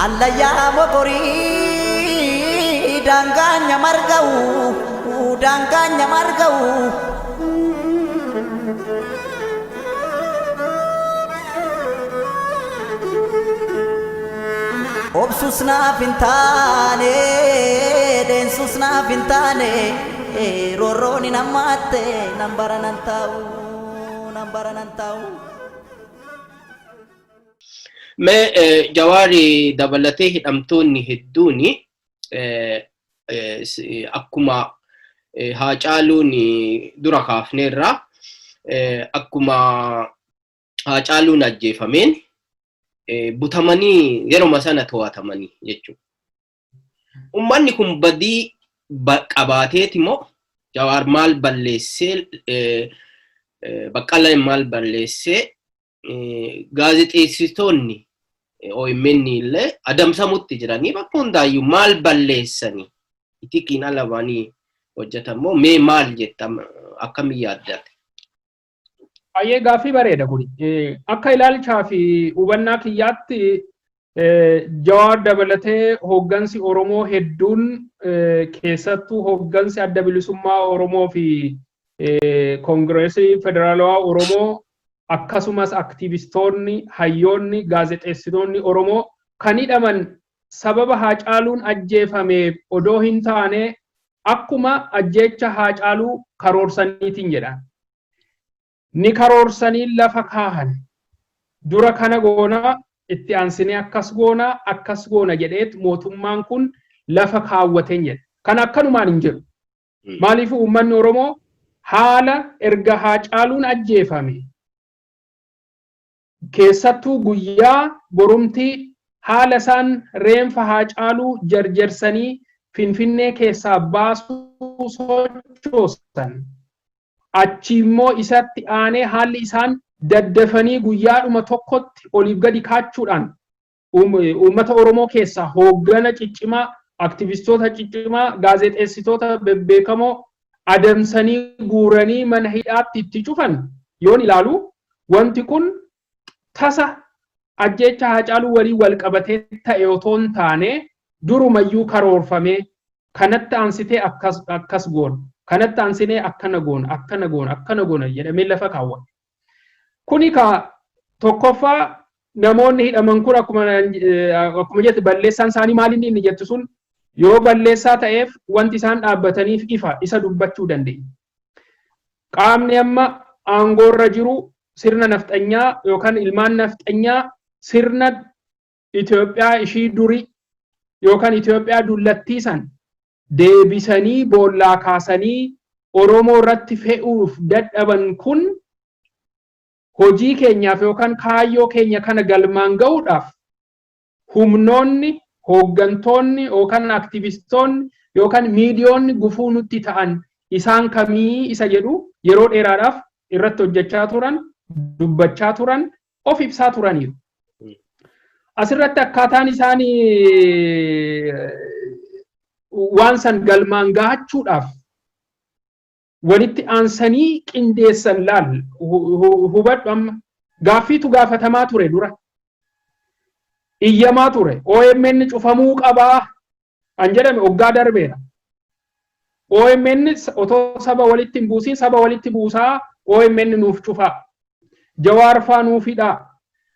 Allayyaa mokorii daangaanya marga'u obsus naaf hin taane deensus naaf hin taane roorroon hin hammaatte nan baranan taa'u. Mee Jawaari dabalatee hidhamtoonni hedduuni akkuma Haacaaluun dura kaafneerra akkuma Haacaaluun ajjeefameen butamanii yeroo sana to'atamanii jechuudha. Uummanni kun badii qabaateeti moo Jawaar maal balleessee Baqqalaan maal balleessee gaazexeessitoonni OMN illee adamsamutti jiranii bakka hundaayyuu maal balleessanii itikiin alabanii hojjetamoo mee maal jettam akkamii yaaddate? Baay'ee gaaffii bareeda kuni. Akka ilaalchaa fi hubannaa kiyyaatti Jawaar dabalatee hooggansi Oromoo hedduun keessattuu hooggansi adda bilisummaa Oromoo fi Koongireesii Federaalawaa Oromoo akkasumas aktivistoonni, hayyoonni, gaazexeessitoonni Oromoo kan hidhaman sababa Haacaaluun ajjeefameef odoo hin taane akkuma ajjeecha Haacaaluu karoorsaniitiin jedhan. Ni karoorsanii lafa kaahan. Dura kana goona itti aansinee akkas goona jedheet mootummaan kun lafa kaawwateen jedha. Kan akkanumaan hin jiru. Maaliif uummanni Oromoo haala erga Haacaaluun ajjeefame keessattuu guyyaa borumtii haala isaan reenfa Haacaaluu jarjarsanii Finfinnee keessaa baasuu sochoosan achi immoo isatti aanee haalli isaan daddafanii guyyaadhuma tokkotti oliif gadi kaachuudhaan uummata Oromoo keessaa hooggana ciccimaa, aktivistoota ciccimaa, gaazexeessitoota bebbeekamoo adamsanii guuranii mana hidhaatti itti cufan yoon ilaalu wanti kun tasa ajjeecha Haacaaluu waliin wal qabatee ta'e otoo hin taane durumayyuu karoorfamee kanatti aansitee akkas goona, kanatti aansinee akkana goona jedhamee lafa kaawwame. Kuni ka tokkoffaa namoonni hidhaman kun akkuma jettu balleessaan isaanii maaliin inni jettu sun yoo balleessaa ta'eef wanti isaan dhaabbataniif isa dubbachuu dandeenya. Qaamni amma aangoorra jiru sirna nafxanyaa yookaan ilmaan nafxanyaa sirna Itoophiyaa ishii durii yookaan Itoophiyaa dullattiisan deebisanii boollaa kaasanii Oromoo irratti fe'uuf dadhaban kun hojii keenyaaf yookaan kaayyoo keenya kana galmaan ga'uudhaaf humnoonni, hooggantoonni yookaan aktivistoonni yookaan miidiyoonni gufuu nutti ta'an isaan kamii isa jedhu yeroo dheeraadhaaf irratti hojjechaa turan, dubbachaa turan, of ibsaa turaniiru. Asirratti akkaataan isaanii waan san galmaan gahachuudhaaf walitti aansanii qindeessan laal hubadhu amma gaaffiitu gaafatamaa ture dura. Iyyamaa ture. OMN cufamuu qabaa an jedhame waggaa darbeera. OMN otoo saba walitti hin buusin saba walitti buusaa OMN nuuf cufaa. Jawaar faa nuuf hidhaa.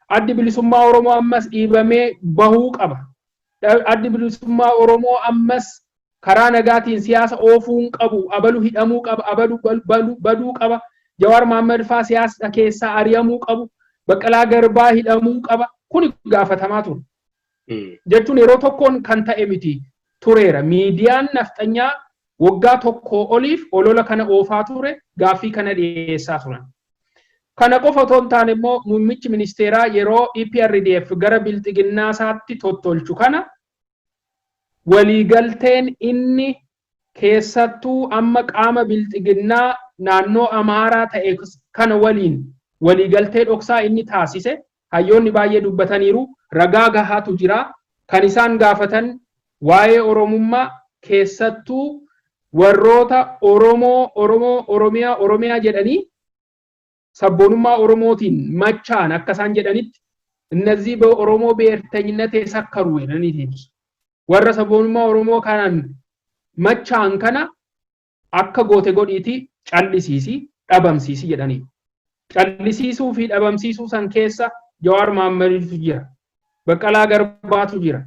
Addi bilisummaa Oromoo ammas dhiibamee bahuu qaba. Addi bilisummaa Oromoo ammas karaa nagaatiin siyaasa oofuun qabu, abalu hidhamuu qaba, abalu baduu qaba. Jawaar Mohaammed faa siyaasa keessaa ari'amuu qabu, Baqqalaa Garbaa hidhamuu qaba. Kuni gaafatamaa ture. Jechuun yeroo tokkoon kan ta'e miti tureera. Miidiyaan nafxanyaa waggaa tokko oliif olola kana oofaa ture, gaaffii kana dhiyeessaa turan. Kana qofa otoo hin taane immoo muummichi ministeeraa yeroo EPRDF gara bilxiginnaa isaatti tottolchu kana waliigalteen inni keessattuu amma qaama bilxiginnaa naannoo Amaaraa ta'e kana waliin waliigaltee dhoksaa inni taasise hayyoonni baay'ee dubbataniiru, ragaa gahaatu jira. Kan isaan gaafatan waa'ee Oromummaa keessattuu warroota Oromiyaa jedhanii sabboonummaa Oromootiin machaan akka isaan jedhanitti እነዚህ በኦሮሞ ብሔርተኝነት የሰከሩ ነን warra sabboonummaa Oromoo kanaan machaan kana akka goote godhiiti callisiisi dhabamsiisi jedhanii. Callisiisuu fi dhabamsiisuu san keessa Jawaar Mahaammadiitu jira. Baqqalaa Garbaatu jira.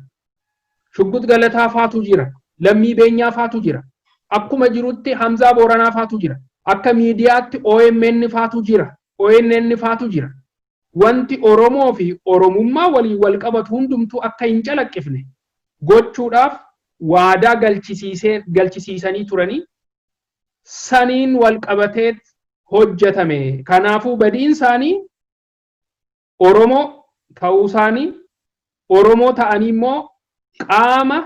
Shuggut Galataa faatu jira. Lammii Beenyaa faatu jira. Akkuma jirutti Hamzaa Booranaa faatu jira. Akka miidiyaatti OMN faatu jira. ONN faatu jira. Wanti Oromoo fi Oromummaa walii wal qabatu hundumtuu akka hin calaqqifne gochuudhaaf waadaa galchisiisanii turanii saniin wal qabatee hojjetame. Kanaafuu badiin isaanii Oromoo ta'uu isaanii Oromoo ta'anii immoo qaama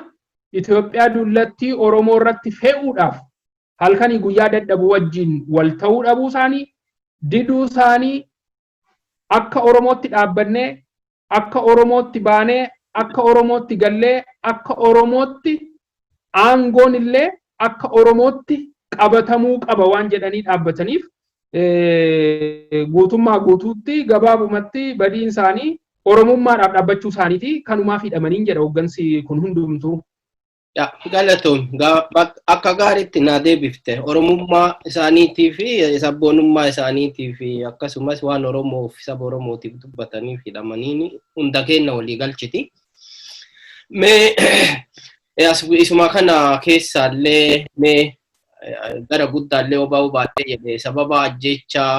Itoophiyaa dullattii Oromoo irratti fe'uudhaaf halkanii guyyaa dadhabu wajjin wal ta'uu dhabuu isaanii diduu isaanii akka Oromootti dhaabbannee akka Oromootti baanee akka Oromootti gallee akka Oromootti aangoon illee akka Oromootti qabatamuu qaba waan jedhanii dhaabbataniif guutummaa guutuutti gabaabumatti badiin isaanii Oromummaadhaaf dhaabbachuu isaaniiti kanumaaf hidhamaniin jedha hooggansi kun hundumtuu. Galatoon akka gaariitti naa deebifte Oromummaa isaaniitii fi sabboonummaa isaaniitii fi akkasumas waan Oromoof saba Oromootiif dubbataniif hidhamaniin hunda keenya walii galchiti. Mee isuma kana keessaallee mee gara guddaallee oba'uu baatee jedhee sababa ajjechaa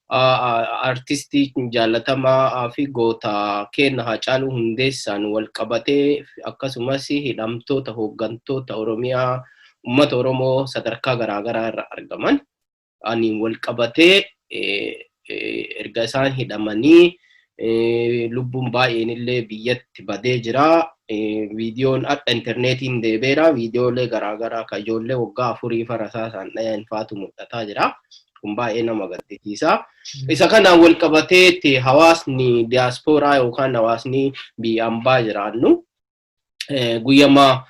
artistii jaallatamaa fi goota keenya Haacaaluu Hundeessaan wal qabatee akkasumas hidhamtoota hooggantoota Oromiyaa uummata Oromoo sadarkaa garaagaraa irra argaman aniin wal qabatee erga isaan hidhamanii lubbuun baay'een illee biyyatti badee jira. Viidiyoon akka interneetiin deebeera viidiyoolee garaagaraa kan ijoollee waggaa 4 farasaa isaan dhayan faatu mul'ataa jira. Kun baay'ee nama gaddisiisa. Isa kanaan wal qabateetti hawaasni diiyaaspooraa yookaan hawaasni biyya ambaa jiraannu guyyamaa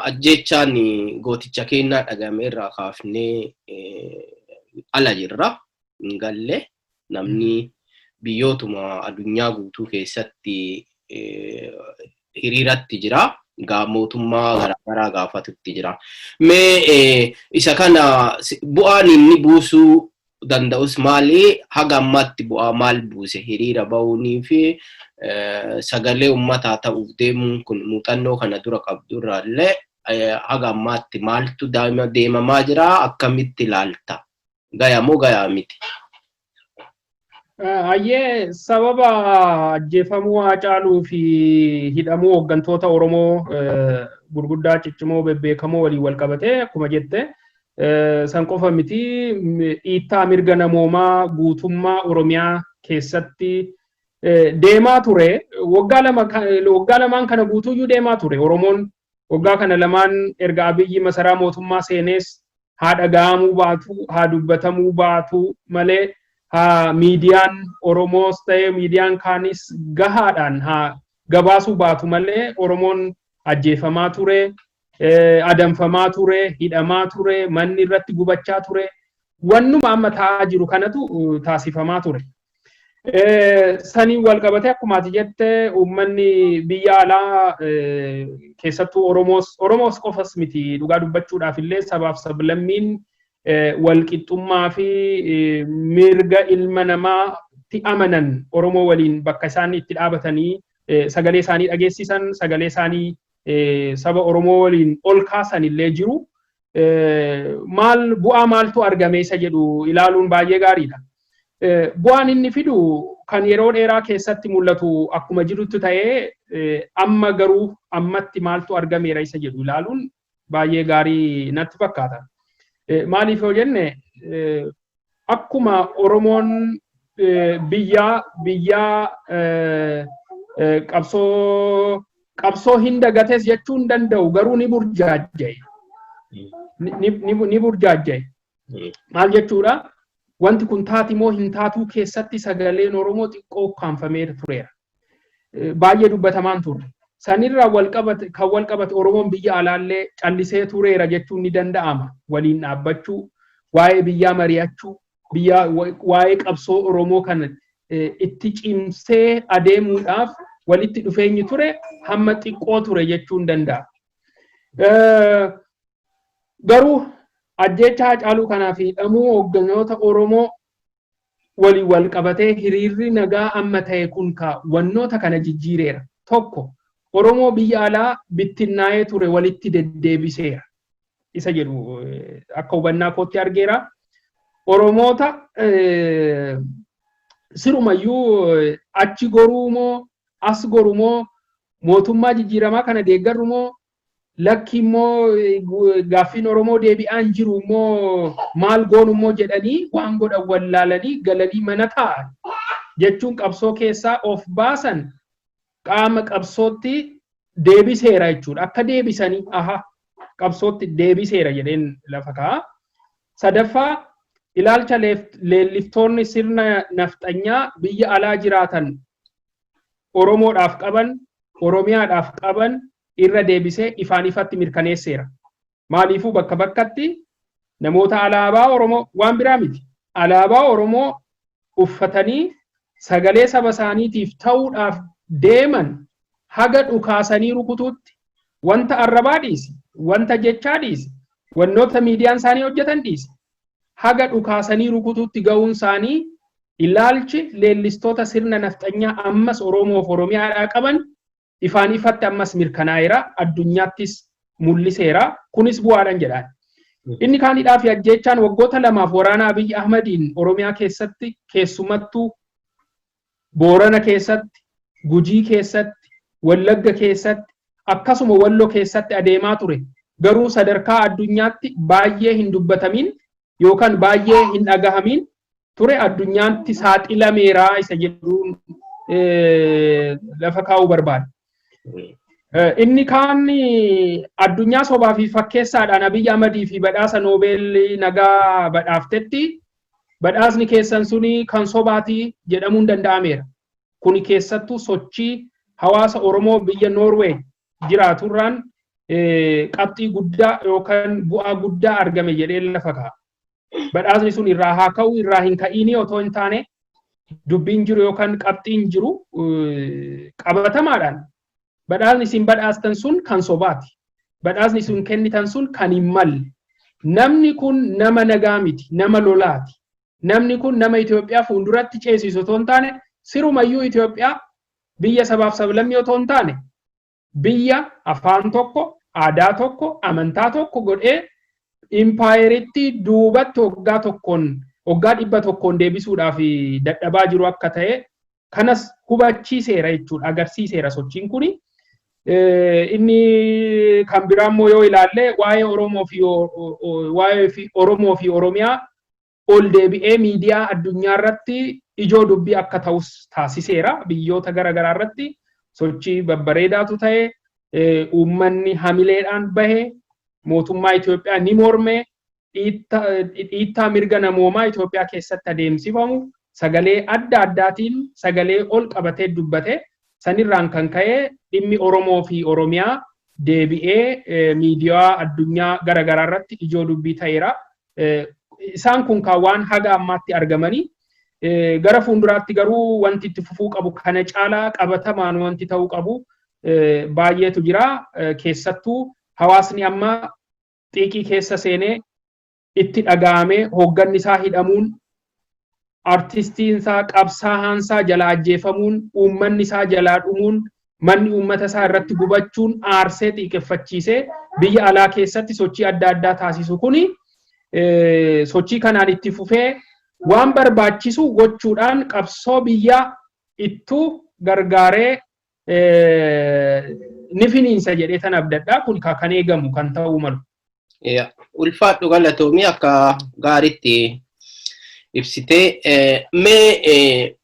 ajjechaan gooticha keenyaa dhagame irraa kaafnee ala jirra. Hin galle namni biyyootuma addunyaa guutuu keessatti hiriiratti jira. Mootummaa garaagaraa gaafatutti jira. Mee isa kana bu'aan inni buusuu danda'us maali? Haga ammaatti bu'aa maal buuse? Hiriira ba'uunii fi sagalee uummataa ta'uuf deemuun kun muuxannoo kana dura qabdu irraallee haga ammaatti maaltu deemamaa jira? Akkamitti ilaalta? Gayaa moo gayaa miti? Ayyee sababa ajjeefamuu Haacaaluu fi hidhamuu hooggantoota Oromoo gurguddaa ciccimoo bebbeekamoo waliin wal qabatee akkuma jette san qofa miti dhiittaa mirga namoomaa guutummaa Oromiyaa keessatti deemaa ture. Waggaa lamaan kana guutuuyyuu deemaa ture. Oromoon waggaa kana lamaan erga Abiyyi masaraa mootummaa seenees haa dhaga'amuu baatu haa dubbatamuu baatu malee miidiyaan Oromoos ta'ee miidiyaan kaanis gahaadhaan haa gabaasuu baatu malee Oromoon ajjeefamaa ture, adamfamaa ture, hidhamaa ture, manni irratti gubachaa ture. Wannuma amma ta'aa jiru kanatu taasifamaa ture. Saniin wal qabatee akkuma ati jette uummanni biyya alaa keessattuu Oromoos qofas miti dhugaa dubbachuudhaaf illee sabaaf sablammiin walqixxummaa fi mirga ilma namaatti amanan Oromoo waliin bakka isaan itti dhaabatanii sagalee isaanii dhageessisan sagalee isaanii saba Oromoo waliin ol kaasan illee jiru. Bu'aa maaltu argame isa jedhu ilaaluun baay'ee gaariidha. Bu'aan inni fidu kan yeroo dheeraa keessatti mul'atu akkuma jirutti ta'ee amma garuu ammatti maaltu argameera isa jedhu ilaaluun baay'ee gaarii natti fakkaata. Maaliif yoo jenne akkuma Oromoon biyya qabsoo hin dagates jechuun danda'u garuu ni burjaajjaye. Maal jechuudha? Wanti kun taati moo hin taatuu keessatti sagaleen Oromoo xiqqoo ukkaanfamee tureera. Baay'ee dubbatamaan turre. Sanirraa kan wal qabate Oromoon biyya alaallee callisee tureera jechuun ni danda'ama. Waliin dhaabbachuu, waa'ee biyyaa mari'achuu, waa'ee qabsoo Oromoo kana itti cimsee adeemuudhaaf walitti dhufeenyi ture hamma xiqqoo ture jechuun danda'a. Garuu ajjeechaa Haacaaluu kanaaf hidhamuu hoogganoota Oromoo walii wal qabatee hiriirri nagaa amma ta'e kun wannoota kana jijjiireera. Tokko Oromoo biyya alaa bittinnaa'ee ture walitti deddeebiseera. Isa jedhu akka hubannaa kootti argeera. Oromoota sirumayyuu achi goruu moo as goruu moo mootummaa jijjiiramaa kana deeggarru moo lakki immoo gaaffiin Oromoo deebi'aan jiru immoo maal goonu immoo jedhanii waan godhan wallaalanii galanii mana taa'an jechuun qabsoo keessaa of baasan qaama qabsootti deebiseera jechuudha. Akka deebisanii qabsootti deebiseera jedheen lafa kaa'a. Sadaffaa ilaalcha leelliftoonni sirna nafxanyaa biyya alaa jiraatan Oromoodhaaf qaban, Oromiyaadhaaf qaban irra deebisee ifaan ifatti mirkaneesseera. Maaliifuu bakka bakkatti namoota alaabaa Oromoo waan biraa miti. Alaabaa Oromoo uffatanii sagalee saba isaaniitiif ta'uudhaaf deeman haga dhukaasanii rukutuutti wanta arrabaa dhiisi, wanta jechaa dhiisi, wannoota miidiyaan isaanii hojjetan dhiisi. Haga dhukaasanii rukutuutti ga'uun isaanii ilaalchi leellistoota sirna nafxanyaa ammas Oromoof Oromiyaadhaa qaban ifaan ifatti ammas mirkanaa'eera, addunyaattis mul'iseera. Kunis bu'aadhaan jedhaan. Inni kaanidhaa fi ajjeechaan waggoota 2 waraana Abiy Ahmediin Oromiyaa keessatti keessumattuu Boorana keessatti, Gujii keessatti, Wallagga keessatti, akkasuma Walloo keessatti adeemaa ture. Garuu sadarkaa addunyaatti baay'ee hin dubbatamin yookaan baay'ee hin dhagahamin ture addunyaatti saaxilameera isa jedhuun lafa kaa'uu barbaada. Inni kaan addunyaa sobaa fi fakkeessaadhaan Abiy Ahmedii fi badhaasa Noobeelii nagaa badhaaftetti badhaasni keessan suni kan sobaatii jedhamuun danda'ameera. Kuni keessattuu sochii hawaasa Oromoo biyya Noorweey jiraaturraan qabxii guddaa yookaan bu'aa guddaa argame jedhee lafa kaa'a. Badhaasni sun irraa haa ka'u irraa hin ka'iini otoo hin taane dubbiin jiru yookaan qabxiin jiru qabatamaadhaan badhaasni isin badhaastan sun kan sobaati. Badhaasni isin kennitan sun kan hin malle. Namni kun nama nagaa miti, nama lolaati. Namni kun nama Itoophiyaa fuulduratti ceesisu otoo hin taane sirumayyuu Itoophiyaa biyya sabaaf sablammii otoo hin taane biyya afaan tokko, aadaa tokko, amantaa tokko godhee impaayeritti duubatti waggaa 100 deebisuudhaaf dadhabaa jiru akka ta'e kanas hubachiiseera jechuudha, agarsiiseera sochiin kuni. Inni kan biraa immoo yoo ilaalle waa'ee Oromoo fi Oromiyaa ol deebi'ee miidiyaa addunyaa irratti ijoo dubbii akka ta'us taasiseera. Biyyoota garaagaraa irratti sochii babbareedaatu ta'e, uummanni hamileedhaan bahe, mootummaa Itoophiyaa ni morme, dhiittaa mirga namoomaa Itoophiyaa keessatti adeemsifamu sagalee adda addaatiin sagalee ol qabatee dubbate. Sanirraan kan ka'e dhimmi Oromoo fi Oromiyaa deebi'ee miidiyaa addunyaa garaagaraa irratti ijoo dubbii ta'eera. Isaan kun kan waan haga ammaatti argamanii gara fuulduraatti garuu wanti itti fufuu qabu kana caalaa qabatamaan wanti ta'uu qabu baay'eetu jira. Keessattuu hawaasni amma xiiqii keessa seenee itti dhaga'amee hoogganni isaa hidhamuun, artistiin isaa qabsaa'aan isaa jalaa ajjeefamuun, uummanni isaa jalaa dhumuun, manni uummata isaa irratti gubachuun aarsee xiiqeffachiisee biyya alaa keessatti sochii adda addaa taasisu kuni sochii kanaan itti fufee waan barbaachisu gochuudhaan qabsoo biyyaa ittuu gargaaree ni finiinsa jedhee tan abdadhaa. Kun kan eegamu kan ta'uu malu. Ulfaadhu galatoomii akka gaariitti ibsitee mee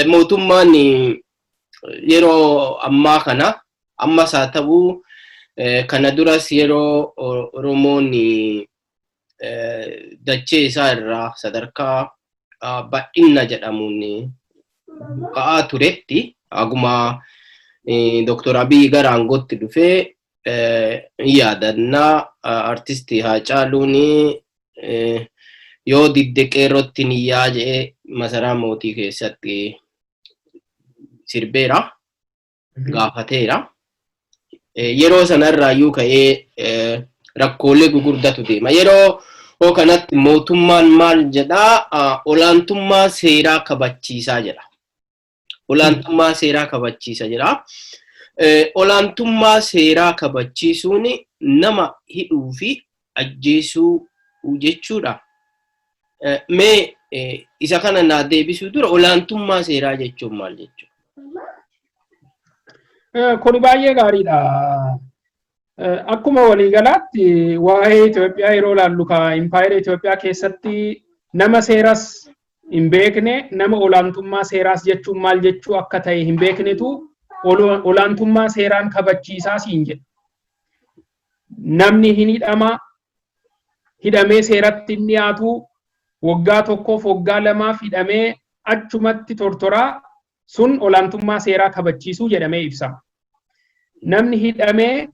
mootummaan yeroo ammaa kana ammas haa ta'uu kana duras yeroo Oromoon dachee isaa irraa sadarkaa badhinna jedhamuun ka'aa turetti aguma Dr. Abiy gara aangootti dhufee yaadannaa artistii Haacaaluun yoo didde qeerrootti niyyaa jedhee masaraa mootii keessatti sirbeera gaafateera yeroo sanarraa iyyuu ka'ee rakkoolee gugurdatu deema yeroo oo kanatti mootummaan maal jedhaa olaantummaa seeraa kabachiisaa jedha olaantummaa seeraa kabachiisa jedha olaantummaa seeraa kabachiisuun nama hidhuu fi ajjeesuu jechuudha mee isa kana naa deebisuu dura olaantummaa seeraa jechuun maal jechuudha Kuni baay'ee gaariidha. Akkuma waliigalaatti waa'ee Itoophiyaa yeroo ilaallu impaayera Itoophiyaa keessatti nama seeras hin beekne nama olaantummaa seeraas jechuun maal jechuu akka ta'e hin beeknetu olaantummaa seeraan kabachiisaa siin jedha. Namni hin hidhamee seeratti hin dhiyaatu waggaa tokkoof waggaa lamaaf hidhamee achumatti tortoraa sun olaantummaa seeraa kabachiisuu jedhamee ibsama. Namni hidhamee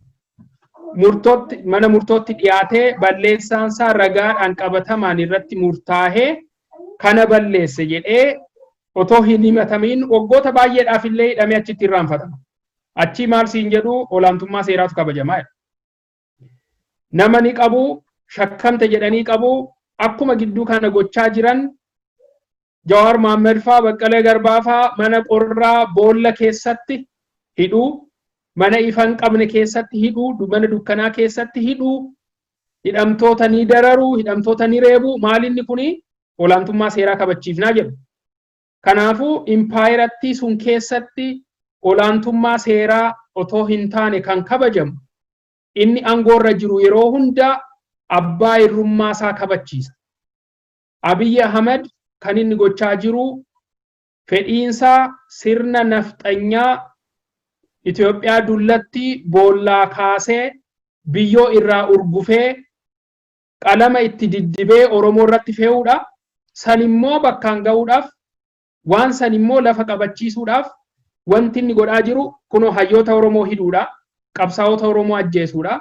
mana murtootti dhiyaatee balleessaan isaa ragaadhaan qabatamaan irratti murtaahee kana balleesse jedhee otoo hin himatamiin waggoota baay'eedhaaf illee hidhamee achitti irraanfatama. Achi maal siin jedhu olaantummaa seeraatu kabajamaa jedha. Nama ni qabu shakkamte jedhanii qabu akkuma gidduu kana gochaa jiran Jawaar Mohaammed faa Baqqalee Garbaa faa mana qorraa boolla keessatti hidhuu mana ifan qabne keessatti hidhuu mana dukkanaa keessatti hidhuu hidhamtoota ni dararuu hidhamtoota ni reebuu maalinni kuni olaantummaa seeraa kabachiifnaa jedhu. Kanaafuu impaayeratti sun keessatti olaantummaa seeraa otoo hin taane kan kabajamu inni aangoorra jiru yeroo hunda abbaa irrummaa isaa kabachiisa. Abiy Ahmed kan inni gochaa jiru fedhiinsaa sirna nafxanyaa Itoophiyaa dullatti boollaa kaasee biyyoo irraa urgufee qalama itti diddibee Oromoo irratti fe'uudha. San immoo bakkaan ga'uudhaaf waan san immoo lafa qabachiisuudhaaf wanti inni godhaa jiru kunoo hayyoota Oromoo hidhuudha. Qabsaa'ota Oromoo ajjeesuudha.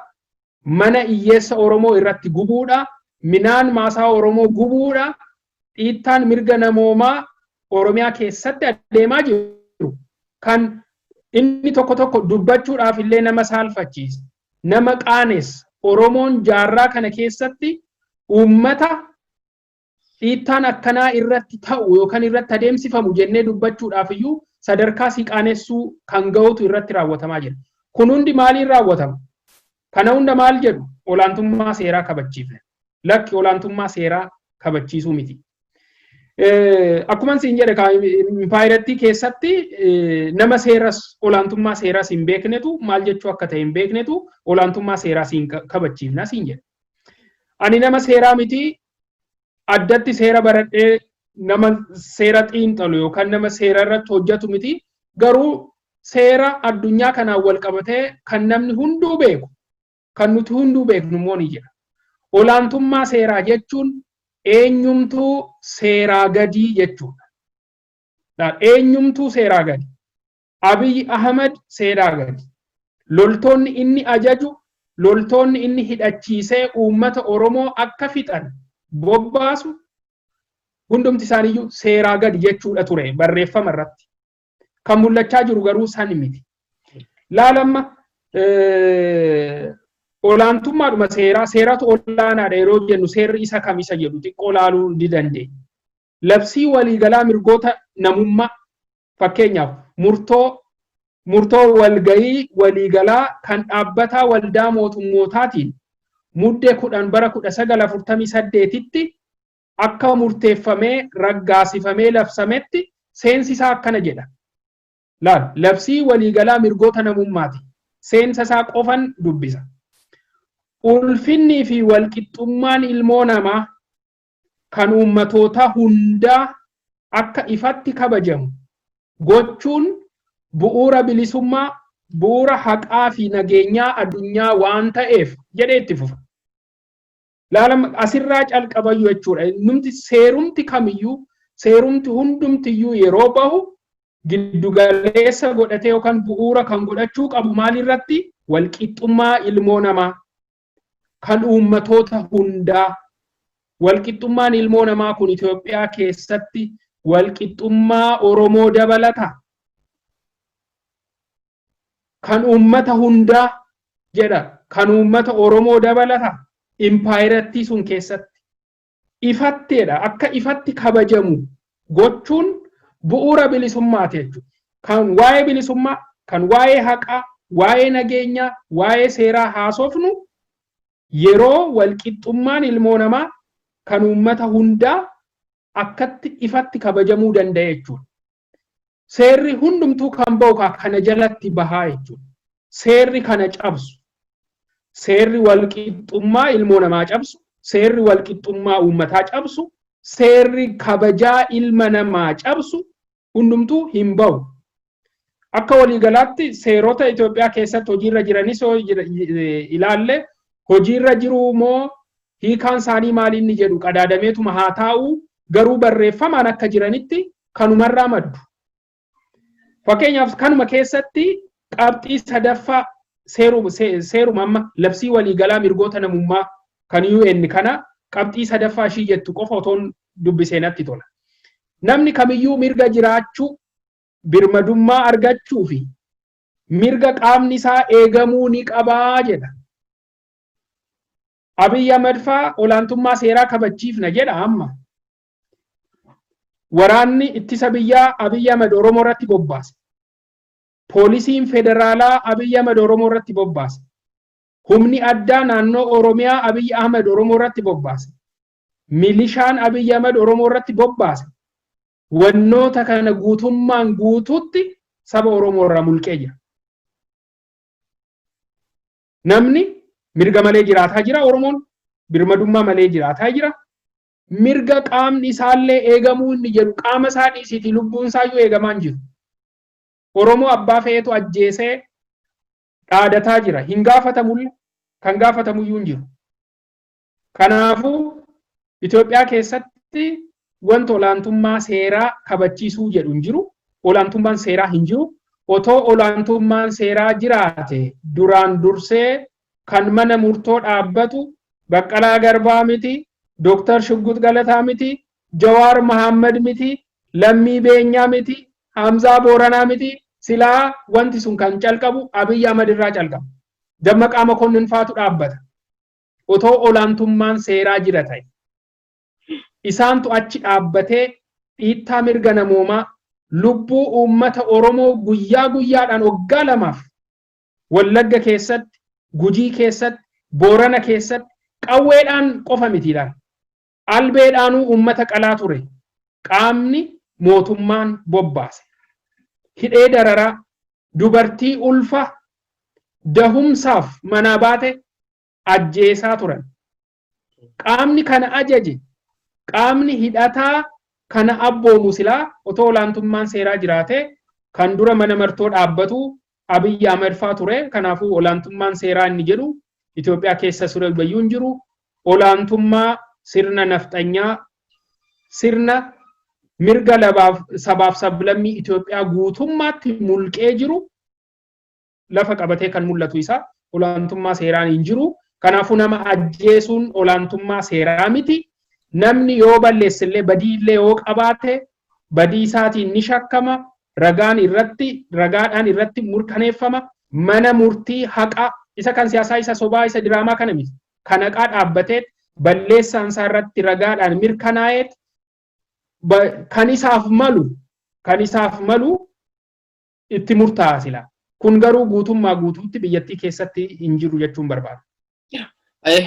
Mana hiyyeessa Oromoo irratti gubuudha. Minaan maasaa Oromoo gubuudha. Dhiittaan mirga namoomaa Oromiyaa keessatti adeemaa jiru. Kan inni tokko dubbachuudhaaf illee nama saalfachiisa. Nama qaanes Oromoon jaarraa kana keessatti uummata dhiittaan akkanaa irratti ta'u yookaan irratti adeemsifamu jennee dubbachuudhaaf iyyuu sadarkaa siiqaanessuu kan ga'utu irratti raawwatamaa jira. Kun hundi maaliin raawwatama? Kana hunda maal jedhu? Olaantummaa seeraa kabachiifne. Lakki olaantummaa seeraa kabachiisuu miti. Akkuma siin jedhe impaayeratti keessatti nama seeras olaantummaa seeras hin beeknetu maal jechuu akka ta'e hin beeknetu olaantummaa seeraa siin kabachiifna siin jedhe. Ani nama seeraa miti addatti seera baradhee nama seera xiinxalu yookaan nama seera irratti hojjetu miti garuu seera addunyaa kanaan wal qabatee kan namni hunduu beeku kan nuti hunduu beeknu immoo ni jira. Olaantummaa seeraa jechuun eenyumtuu seeraa gadii jechuudha. Eenyumtuu seeraa gadi. Abiy Ahmed seeraa gadi. Loltoonni inni ajaju, loltoonni inni hidhachiisee uummata Oromoo akka fixan bobbaasu hundumti isaaniiyyuu seeraa gadi jechuudha ture barreeffama irratti. Kan mul'achaa jiru garuu san miti. Laalamma olaantummaadhuma seeratu olaanaadha yeroo jennu seerri isa kamisa jedhu xiqqoo laaluu ni dandeenya. Labsii waliigalaa mirgoota namummaa fakkeenyaaf murtoo walgahii waliigalaa kan dhaabbataa waldaa mootummootatiin muddee 10 bara 1948tti akka murteeffamee raggaasifamee labsametti seensisaa akkana jedha. Labsii waliigalaa mirgoota namummaati. Seensa isaa qofan dubbisa. Ulfinni fi walqixxummaan ilmoo namaa kan uummatoota hundaa akka ifatti kabajamu gochuun bu'uura bilisummaa, bu'uura haqaa fi nageenyaa addunyaa waan ta'eef jedhee itti fufa. Asirraa calqabayyu jechuudha. Numti seerumti kamiyyuu, seerumti hundumtiyyuu yeroo bahu giddugaleessa godhatee yookaan bu'uura kan godhachuu qabu maalirratti? Walqixxummaa ilmoo namaa. Kan uummatoota hundaa walqixxummaan ilmoo namaa kun Itoophiyaa keessatti walqixxummaa Oromoo dabalata. kan uummata hundaa jedha kan uummata Oromoo dabalata impaayiratti sun keessatti ifatteedha akka ifatti kabajamu gochuun bu'uura bilisummaati jechuudha. Kan waa'ee bilisummaa, kan waa'ee haqaa, waa'ee nageenyaa, waa'ee seeraa haasofnu yeroo walqixxummaan ilmoo namaa kan uummata hundaa akkatti ifatti kabajamuu danda'e jechuudha. Seerri hundumtuu kan ba'u kana jalatti bahaa jechuudha. Seerri kana cabsu. Seerri walqixxummaa ilmoo namaa cabsu. Seerri walqixxummaa uummataa cabsu. Seerri kabajaa ilma namaa cabsu hundumtuu hin ba'u. Akka waliigalaatti seerota Itoophiyaa keessatti hojiirra jiranis ilaalle hojiirra jiru moo hiikaan isaanii maaliin ni jedhu qadaadameetuma haa taa'u garuu barreeffamaan akka jiranitti kanumarraa maddu. Fakkeenyaaf kanuma keessatti qabxii sadaffaa seeruma amma labsii waliigalaa mirgoota namummaa kan UN kana qabxii sadaffaa ishii jettu qofa otoon dubbisee natti tola. Namni kamiyyuu mirga jiraachuu, birmadummaa argachuu fi mirga qaamni isaa eegamuu ni qabaa jedha. Abiy Ahmed faa olaantummaa seeraa kabachiifna jedha amma. Waraanni ittisa biyyaa Abiy Ahmed Oromoo irratti bobbaase. Poolisiin federaalaa Abiy Ahmed Oromoo irratti bobbaase. Humni addaa naannoo Oromiyaa Abiy Ahmed Oromoo irratti bobbaase. Milishaan Abiy Ahmed Oromoo irratti bobbaase. Wannoota kana guutummaan guutuutti saba Oromoo irraa mulqee jira. Namni mirga malee jiraataa jira Oromoon, birmadummaa malee jiraataa jira. Mirga qaamni isaallee eegamuu inni jedhu qaama isaa dhiisiitii lubbuun isaayyuu eegamaan jiru. Oromoo abbaa feetu ajjeesee dhaadataa jira. Hin gaafatamulle kan gaafatamuyyuu hin jiru. Kanaafuu Itoophiyaa keessatti wanta olaantummaa seeraa kabachiisuu jedhu hin jiru. Olaantummaan seeraa hin jiru. Otoo olaantummaan seeraa jiraate duraan dursee kan mana murtoo dhaabbatu Baqqalaa Garbaa miti, Dr. Shuggut Galataa miti, Jawaar Mohaammed miti, Lammii Beenyaa miti, Hamzaa Booranaa miti, silaa wanti sun kan calqabu Abiy Ahmed irraa calqaba. Dammaqaa Mokonnin faatu dhaabbata. Otoo olaantummaan seeraa jira ta'e. Isaantu achi dhaabbatee dhiittaa mirga namoomaa lubbuu uummata Oromoo guyyaa guyyaadhaan waggaa lamaaf Wallagga keessatti, Gujii keessatti, Boorana keessatti qawweedhaan qofa mitiidhaan albeedhaanuu uummata qalaa ture. Qaamni mootummaan bobbaase. Hidhee dararaa dubartii ulfa dahumsaaf manaa baate ajjeesaa turan. Qaamni kana ajaje, qaamni hidhataa kana abboomu silaa otoo olaantummaan seeraa jiraate kan dura mana martoo dhaabbatu Abiy Ahmed faa ture. Kanaafuu olaantummaan seeraa inni jedhu Itoophiyaa keessa sura bayyuu hin jiru. Olaantummaa sirna nafxanyaa, sirna mirga sabaaf sablammii Itoophiyaa guutummaatti mulqee jiru lafa qabatee kan mul'atu isaa olaantummaa seeraan hin jiru. Kanaafuu nama ajjeesuun olaantummaa seeraa miti. Namni yoo balleessillee badii illee yoo qabaate badii isaatiin ni shakkama. Ragaadhaan irratti murkaneeffama. Mana murtii haqaa isa kan siyaasaa isa sobaa isa diraamaa kana miti. Kan haqaa dhaabbatee balleessaan isaa irratti ragaadhaan mirkanaa'eet kan isaaf malu itti murtaa'a sila. Kun garuu guutummaa guutuutti biyyattii keessatti hin jiru jechuun barbaada.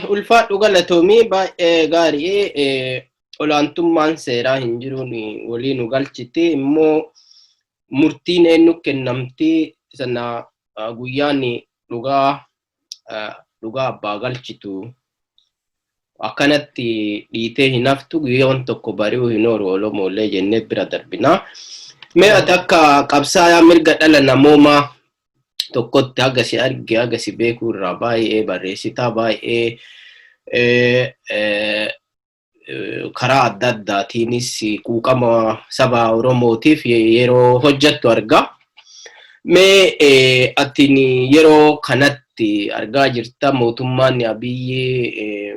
Ulfaadhu galatoomii baay'ee gaarii olaantummaan seeraa hin jiruun walii nu galchite immoo murtiin eenyu kennamti sana guyyaan dhugaa abbaa galchitu akkanatti dhiitee hin haftu guyyaan tokko bari'uu hin oolu Oromoolee jennee bira darbina. Mee akka qabsaa'aa mirga dhala namoomaa tokkotti agasi arge agasi beekuu irraa baay'ee barreessitaa baay'ee karaa adda addaatiinis quuqama saba Oromootiif yeroo hojjettu arga. Mee atin yeroo kanatti argaa jirta mootummaan Abiy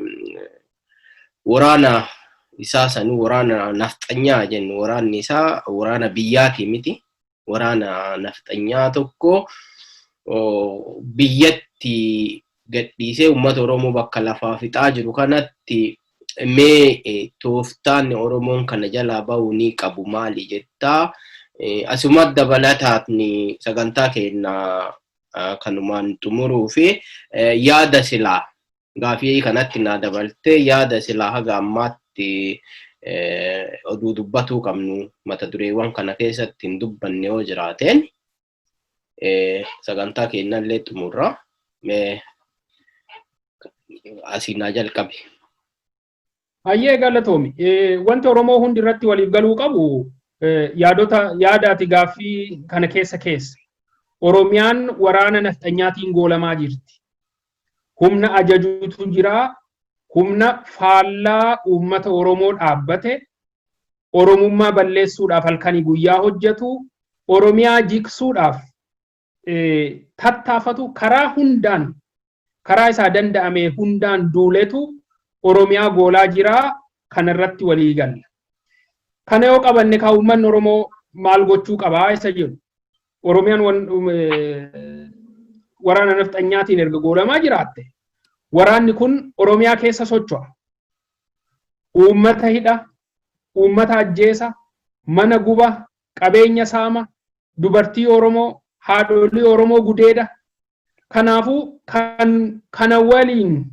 waraana isaa sanuu waraana nafxanyaa jennu waraanni isaa waraana biyyaati miti waraana nafxanyaa tokko biyyatti gadhiisee uummata Oromoo bakka lafaa fixaa jiru kanatti mee tooftaan Oromoon kana jalaa bahuu ni qabu maali jettaa? Asuma dabalataatni sagantaa keenya kanumaan xumuruu fi yaada silaa gaafii kanatti na dabaltee yaada silaa haga ammaatti oduu dubbatuu qabnu mata dureewwan kana keessatti hin dubbanne yoo jiraateen sagantaa keenyallee xumurra mee asiin jalqabe. Hayyee galatoomi. Wanti Oromoo hundi irratti waliif galuu qabu yaadaati gaaffii kana keessa. Oromiyaan waraana nafxanyaatiin goolamaa jirti. Humna ajajuutu jira. Humna faallaa uummata Oromoo dhaabbate. Oromummaa balleessuudhaaf halkanii guyyaa hojjetu. Oromiyaa jiksuudhaaf tattaafatu karaa isaa danda'ame hundaan duuletu Oromiyaa goolaa jira. Kanarratti walii galla. Kana yoo qabanne ka uummanni Oromoo maal gochuu qabaa isa jedhu. Oromiyaan waraana nafxanyaatiin erga goolamaa jiraatte. Waraanni kun Oromiyaa keessa socho'a. Uummata hidha, uummata ajjeesa, mana guba, qabeenya saama, dubartii Oromoo, haadholii Oromoo gudeeda. Kanaafuu kana waliin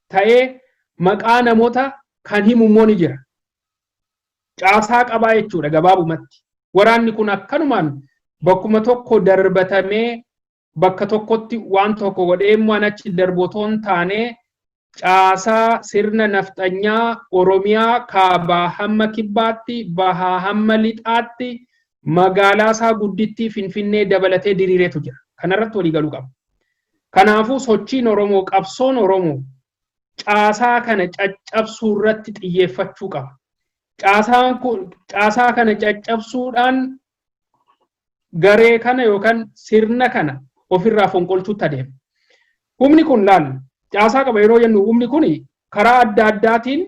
ta'ee maqaa namoota kan himummoo ni jira. Caasaa qabaa jechuudha gabaabumatti. Waraanni kun akkanumaan bakkuma tokko darbatamee bakka tokkotti waan tokko godheemmaan achi darbotoon taanee caasaa sirna nafxanyaa Oromiyaa kaabaa hamma kibbaatti bahaa hamma lixaatti magaalaa isaa guddittii Finfinnee dabalatee diriireetu jira. Kanarratti walii galuu qaba. Kanaafuu sochiin Oromoo qabsoon Oromoo caasaa kana caccabsuu irratti xiyyeeffachuu qaba. Caasaa kana caccabsuudhaan garee kana yookaan sirna kana ofirraa fonqolchuutti adeema. Humni kun laal caasaa qaba yeroo jennu humni kun karaa adda addaatiin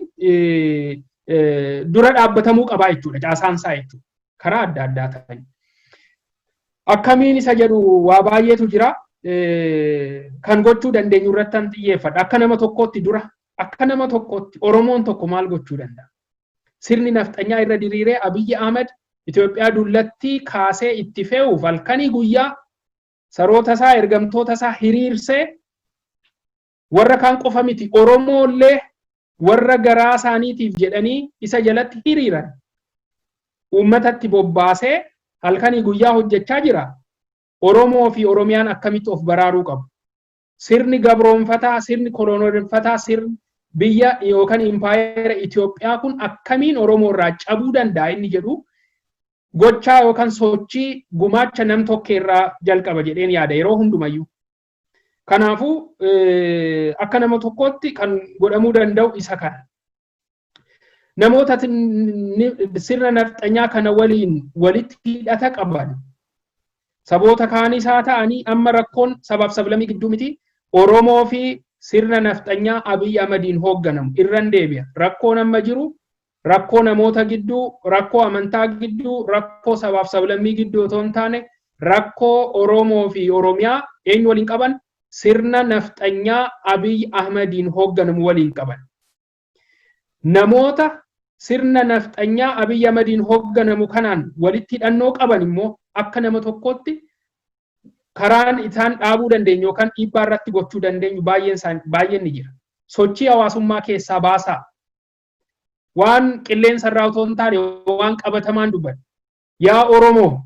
dura dhaabbatamuu qaba jechuudha. Caasaan isaa jechuudha. Karaa adda addaa ta'an. Akkamiin isa jedhu waa baay'eetu jira. Kan gochuu dandeenyu irratti an xiyyeeffadha. Akka nama tokkotti Oromoon tokko maal gochuu danda'a? Sirni nafxanyaa irra diriiree Abiyyi Ahmed Itoophiyaa dullatti kaasee itti fe'uuf halkanii guyyaa saroota isaa ergamtoota isaa hiriirsee warra kaan qofa miti Oromoollee warra garaa isaaniitiif jedhanii isa jalatti hiriiran uummatatti bobbaasee halkanii guyyaa hojjechaa jira. Oromoo fi Oromiyaan akkamitti of baraaruu qabu? Sirni gabroonfataa, sirni koloneeffataa, sirni biyya yookaan impaayera Itoophiyaa kun akkamiin Oromoo irraa cabuu danda'a inni jedhu gochaa yookaan sochii gumaacha nam tokkeerraa jalqaba jedheen yaada yeroo hundumayyuu. Kanaafuu akka nama tokkotti kan godhamuu danda'u isa kana. Namoota sirna nafxanyaa kana waliin walitti hidhata qaban saboota kaanis haa ta'anii amma rakkoon sabaaf sablammii gidduu miti Oromoo fi sirna nafxanyaa Abiyyi Ahmediin hoogganamu irran deebi'a. Rakkoon amma jiru rakkoo namoota gidduu, rakkoo amantaa gidduu, rakkoo sabaaf sablammii gidduu otoo hin taane rakkoo Oromoo fi Oromiyaa eenyu waliin qaban? Sirna nafxanyaa Abiyyi Ahmediin hoogganamu waliin qaban. Namoota sirna nafxanyaa Abiyyi Ahmediin hoogganamu kanaan walitti hidhannoo qaban immoo akka nama tokkotti karaan isaan dhaabuu dandeenyu yookaan dhiibbaa irratti gochuu dandeenyu baay'een ni jira. Sochii hawaasummaa keessaa baasaa. Waan qilleensa irraa otoo hin taane waan qabatamaan dubbadhu. Yaa Oromoo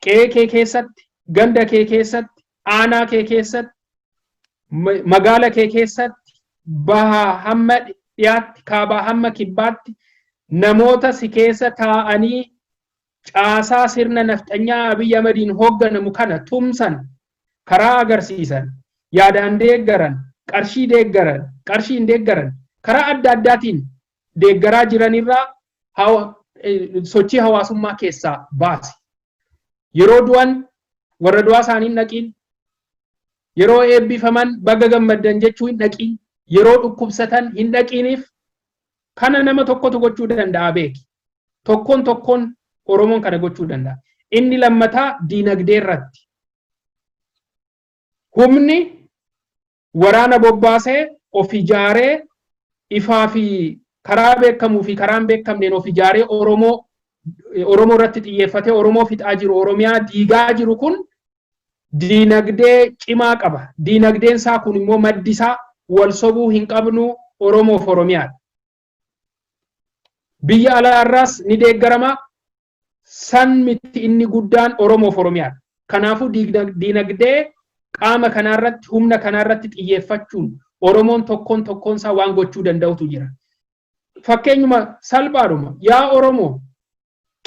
qe'ee kee keessatti, ganda kee keessatti, aanaa kee keessatti, magaala kee keessatti, bahaa hamma dhiyaatti, kaabaa hamma kibbaatti namoota si keessa taa'anii caasaa sirna nafxanyaa Abiyyi Ahmediin hoogganamu kana tumsan, karaa agarsiisan, yaadaan deeggaran, qarshii deeggaran, qarshii hin deeggaran, karaa adda addaatiin deeggaraa jiranirraa sochii hawaasummaa keessaa baasi. Yeroo du'an warra du'aa isaanii hin dhaqiin, yeroo eebbifaman baga gammaddan jechuu hin dhaqiin, yeroo dhukkubsatan hin dhaqiiniif kana nama tokkotu gochuu danda'a beeki. Tokkoon Oromoon kana gochuu danda'a. Inni lammataa diinagdee irratti. humni waraana bobbaasee of ijaaree ifaa fi karaa beekamuu fi karaan beekamneen of ijaaree Oromoo irratti xiyyeeffatee Oromoo fixaa jiru, Oromiyaa diigaa jiru kun diinagdee cimaa qaba. Diinagdeen isaa kun immoo maddi isaa wal sobuu hin qabnu Oromoof Oromiyaadha. Biyya alaarraas ni deeggarama. San miti inni guddaan Oromoof Oromiyaadha. Kanaafuu diinagdee qaama kanarratti humna kanarratti xiyyeeffachuun Oromoon tokkoon isaa waan gochuu danda'utu jira. Fakkeenyuma salphaadhuma yaa Oromoo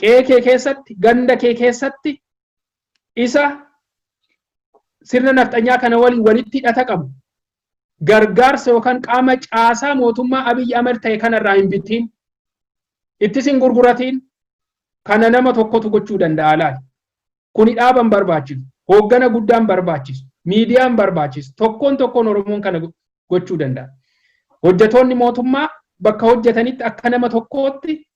qe'ee kee keessatti ganda kee keessatti isa sirna nafxanyaa kana walitti hidhata qabu gargaarsa yookaan qaama caasaa mootummaa Abiyyi Ahmed ta'e kanarraa hin bittiin ittis hin gurguratiin kana nama tokkotu gochuu danda'a laali. Kuni dhaaban barbaachisu, hooggana guddaan barbaachisu, miidiyaan barbaachisu, tokkoon Oromoon kana gochuu danda'a. Hojjetoonni mootummaa bakka hojjetanitti akka nama tokkootti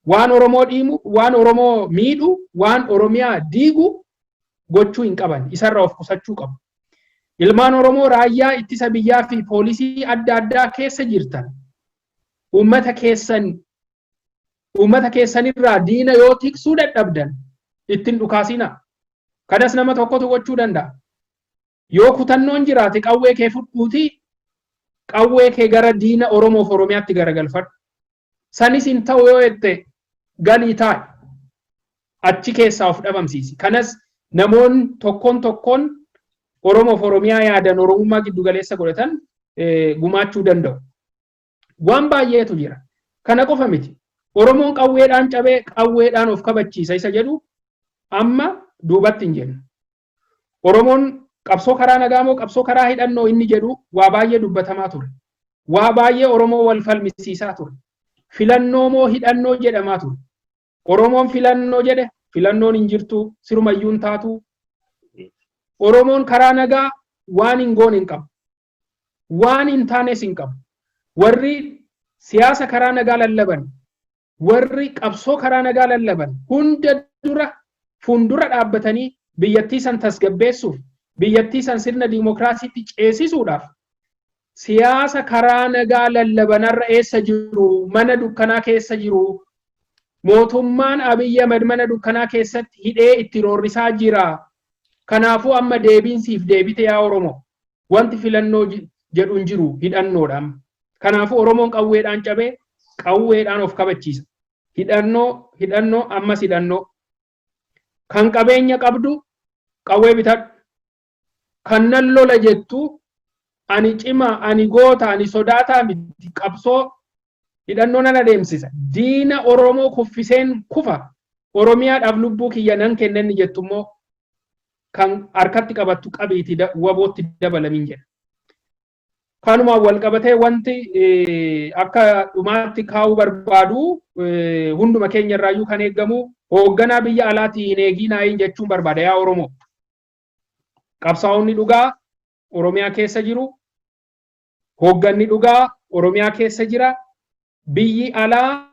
waan Oromoo dhiimu, waan Oromoo miidhu, waan Oromiyaa diigu gochuu hin qaban. Isarraa of qusachuu qabu. Ilmaan Oromoo raayyaa ittisa biyyaa fi poolisii adda addaa keessa jirtan uummata keessanirraa diina yoo tiksuu dadhabdan ittiin dhukaasina. Kanas nama tokkotu gochuu danda'a. Yoo kutannoon jiraate qawwee kee fudhuutii qawwee kee gara diina Oromoof Oromiyaatti garagalfadhu. Sanis hin ta'u yoo jette galii taa'i. Achi keessaa of dhabamsiisi. Kanas namoonni tokkoon Oromoof Oromiyaa yaadan Oromummaa giddu galeessa godhatan gumaachuu danda'u. Waan baay'eetu jira. Kana qofa miti. Oromoon qawweedhaan cabee qawweedhaan of kabachiisa isa jedhu amma duubatti hin jennu. Oromoon qabsoo karaa nagaa moo qabsoo karaa hidhannoo inni jedhu waa baay'ee dubbatamaa ture. Waa baay'ee Oromoo wal falmisiisaa ture. Filannoo moo hidhannoo jedhamaa ture. Oromoon filannoo jedhe filannoon hin jirtu sirumayyuu hin taatu. Oromoon karaa nagaa waan hin goone hin qabu. Waan hin taanes hin qabu. Warri siyaasa karaa nagaa lallaban, warri qabsoo karaa nagaa lallaban hunda fuundura dhaabbatanii biyyattii san tasgabbeessuuf, biyyattii san sirna diimokiraasiitti ceesisuudhaaf siyaasa karaa nagaa lallabanarra eessa jiru, mana dukkanaa keessa jiru. Mootummaan Abiyyi Ahmed mana dukkanaa keessatti hidhee itti roorrisaa jira. Kanaafuu amma deebiinsiif deebite yaa Oromoo. Wanti filannoo jedhu hin jiru hidhannoodhaan. Kanaafuu Oromoon qawweedhaan cabee qawweedhaan of kabachiisa. Hidhannoo ammas hidhannoo. Kan qabeenya qabdu qawwee bitadhu. Kan nan lola jettu ani cima, ani goota, ani sodaataa miti qabsoo hidhannoo nan adeemsisa. Diina Oromoo kuffiseen kufa. Oromiyaadhaaf lubbuu kiyya nan kennenni jettu immoo kan harkatti qabattu qabiiti wabootti dabalamin jedha. Kanumaan wal qabatee wanti akka dhumaatti kaa'uu barbaadu hunduma keenya irraayyuu kan eeggamu hoogganaa biyya alaatii hin eeginaayin jechuun barbaada yaa Oromoo. Qabsaa'onni dhugaa Oromiyaa keessa jiru. Hoogganni dhugaa Oromiyaa keessa jira. Biyyi alaa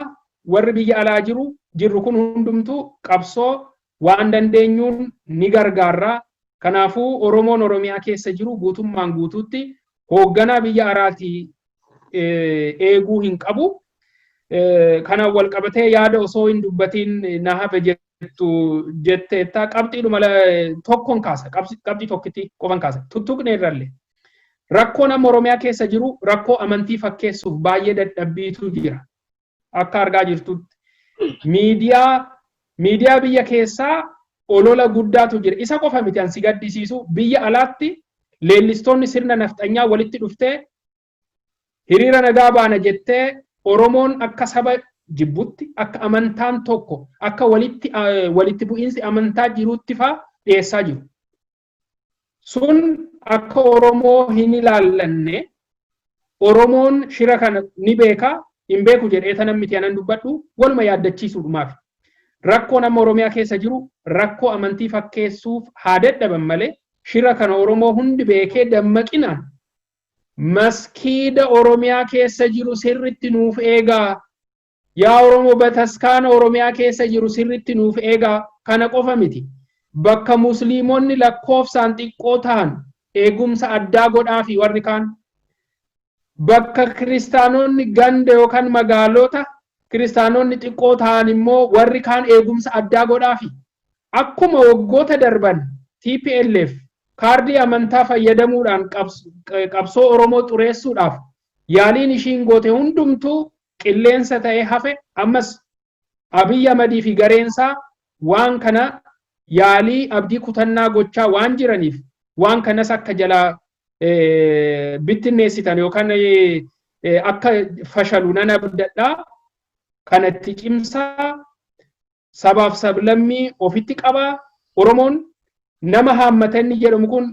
warri biyya alaa jirru kun hundumtu qabsoo waan dandeenyuun ni gargaarra. Kanaafuu Oromoon Oromiyaa keessa jiru guutummaan guutuutti hoogganaa biyya alaatii eeguu hin qabu. Kana wal qabatee yaada osoo hin dubbatiin na hafe jetteetta qabxiidhuma tokkoon kaasa. Qabxii tokkitti qofan kaasa. Tuttuqne irrallee. Rakkoo nama Oromiyaa keessa jiru rakkoo amantii fakkeessuuf baay'ee dadhabbiitu jira. Akka argaa jirtutti. Miidiyaa biyya keessaa olola guddaatu jira. Isa qofa miti ansi gaddisiisu biyya alaatti leellistoonni sirna nafxanyaa walitti dhuftee hiriira nagaa baana jettee Oromoon akka saba jibbutti akka amantaan tokko akka walitti bu'iinsi amantaa jirutti faa dhiyeessaa jiru. Sun akka Oromoo hin ilaallanne Oromoon shira kana ni beeka hin beeku jedhee tanan miti anan dubbadhu waluma yaaddachiisuudhumaaf. Rakkoo nama Oromiyaa keessa jiru rakkoo amantii fakkeessuuf haa dadhaban malee shira kana Oromoo hundi beekee dammaqinaan maskiida Oromiyaa keessa jiru sirritti nuuf eegaa. Yaa Oromoo bataskaana Oromiyaa keessa jiru sirritti nuuf eegaa. Kana qofa miti. Bakka musliimonni lakkoofsaan xiqqoo ta'an eegumsa addaa godhaa fi warri kaan bakka kiristaanonni ganda yookaan magaalota kiristaanonni xiqqoo ta'an immoo warri kaan eegumsa addaa godhaa fi akkuma waggoota darban TPLF kaardii amantaa fayyadamuudhaan qabsoo Oromoo xureessuudhaaf yaaliin ishiin goote hundumtuu qilleensa ta'ee hafe ammas Abiy Ahmedii fi gareensaa waan kana yaalii abdii kutannaa gochaa waan jiraniif waan kanas akka jalaa bittinneessitan yookaan akka fashalu nan abdadhaa kanatti cimsaa sabaaf sablammii ofitti qabaa Oromoon nama haammatanni jedhamu kun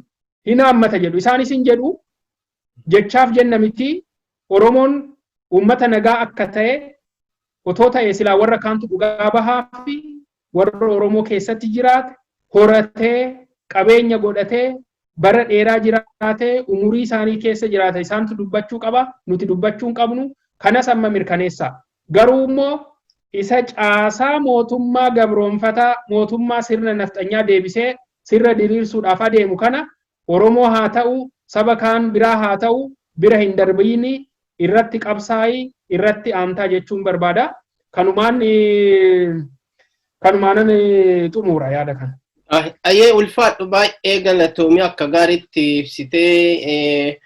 hin haammata jedhu isaanis hin jedhu jechaaf jenna miti Oromoon uummata nagaa akka ta'e otoo ta'e silaa warra kaantu dhugaa bahaa fi warra Oromoo keessatti jiraate horatee qabeenya godhatee bara dheeraa jiraatee umurii isaanii keessa jiraata isaantu dubbachuu qaba nuti dubbachuu hin qabnu kanas amma mirkaneessa garuu immoo isa caasaa mootummaa gabroonfataa mootummaa sirna nafxanyaa deebisee sirra diriirsuudhaaf adeemu kana Oromoo haa ta'u saba kaan biraa haa ta'u bira hin darbiini irratti qabsaa'ii irratti aantaa jechuun barbaada kanumaanan xumura yaada kana. Ayyee ulfaadhu baay'ee galatoomii akka gaariitti ibsitee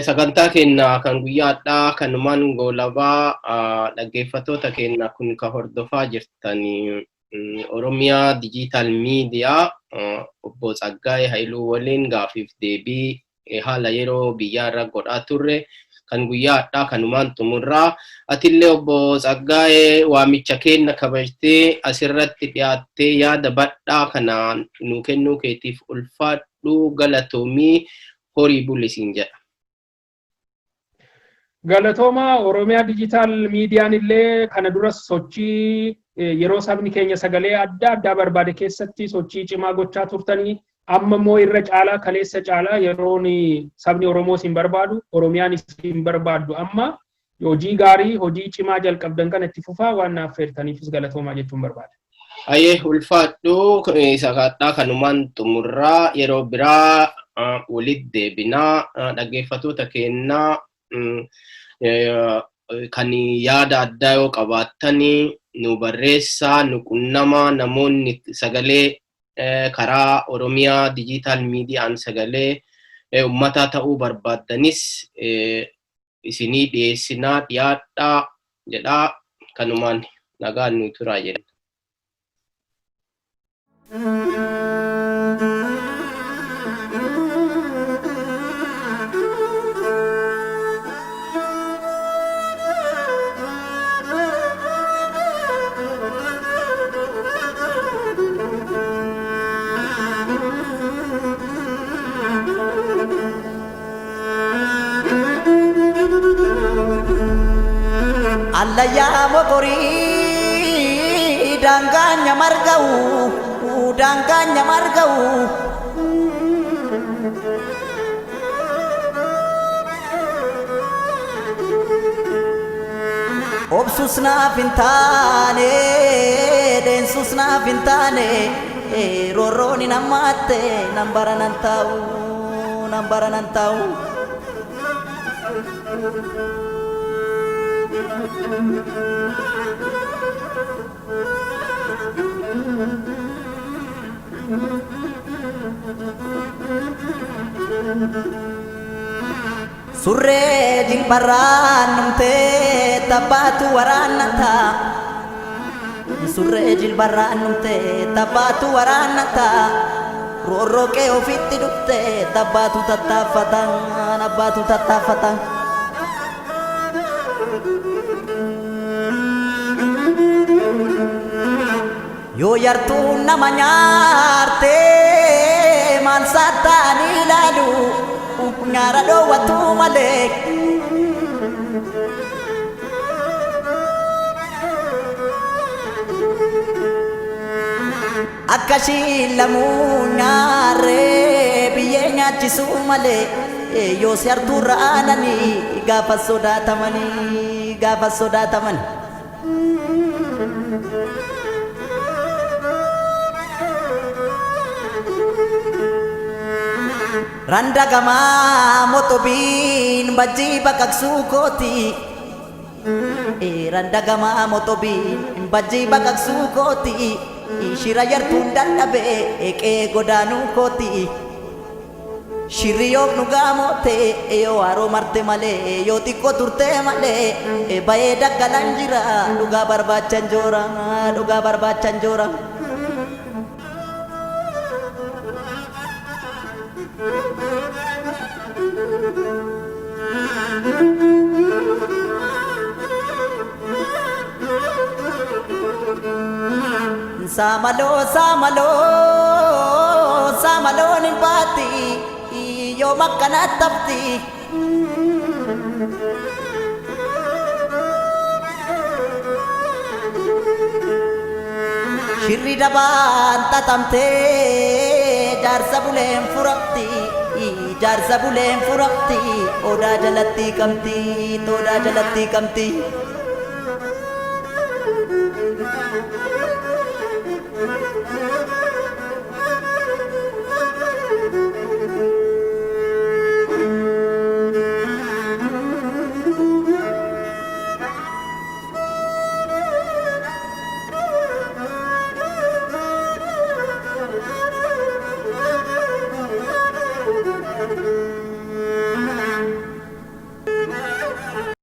sagantaa keenya kan guyyaadhaa kanumaan goolabaa dhaggeeffattoota keenya kun ka hordofaa jirtan Oromiyaa Digital Media obbo Tsaggaayee Haayiluu waliin gaafiif deebii haala yeroo biyyaarra godhaa turre kan guyyaadhaa kanumaan xumurraa atillee obbo Tsaggaayee waamicha keenya kabajtee asirratti dhiyaattee yaada badhaa kana nu kennuu keetiif ulfaadhu galatoomii horii bulisiin jedha. Galatooma Oromiyaa Digital Meediyaan illee kana duras sochii yeroo sabni keenya sagalee adda addaa barbaade keessatti sochii cimaa gochaa turtanii amma immoo irra caalaa kaleessa caalaa yeroon sabni Oromoo isin barbaadu Oromiyaan isin barbaadu amma hojii gaarii hojii cimaa jalqabdan kana itti fufaa waan naaf feertaniifis galatoomaa jechuun barbaada. Ayyee ulfaadhu sagantaa kanumaan xumurraa yeroo biraa walitti deebinaa dhaggeeffattoota keenyaa kan yaada addaa yoo qabaatanii nu barreessaa nu qunnamaa namoonni sagalee karaa Oromiyaa Digital Meediyaan sagalee uummataa ta'uu barbaadanis isinii dhiyeessinaa dhiyaadhaa jedhaa kanumaan nagaan nu turaa jedha. Allah ya mogori danganya margau obsusna fintane densusna fintane roroni namate nambaran tau surre jilbaran numte tabatu waranata surre jilbaran numte tabatu waranata roroke ofitti dufte tabatu tattafatan yo yartu namanyarte mansatani lalu nyara do watu malek akashi lamu nyare biye nyachisu male yo yartu raanani gafa sodatamani Randa gama motobin baji bakaksu koti Randa gama motobin baji bakaksu koti Shirayar tundan dabe eke godanu koti Shiriyok nugamote yo aro marte male yo tikko turte male bae dagalanjira duga barbachan jorang Samalo nimpati yo makanat tapti Shirri daban tatamte jarsa bulem furakti oda jalatti kamti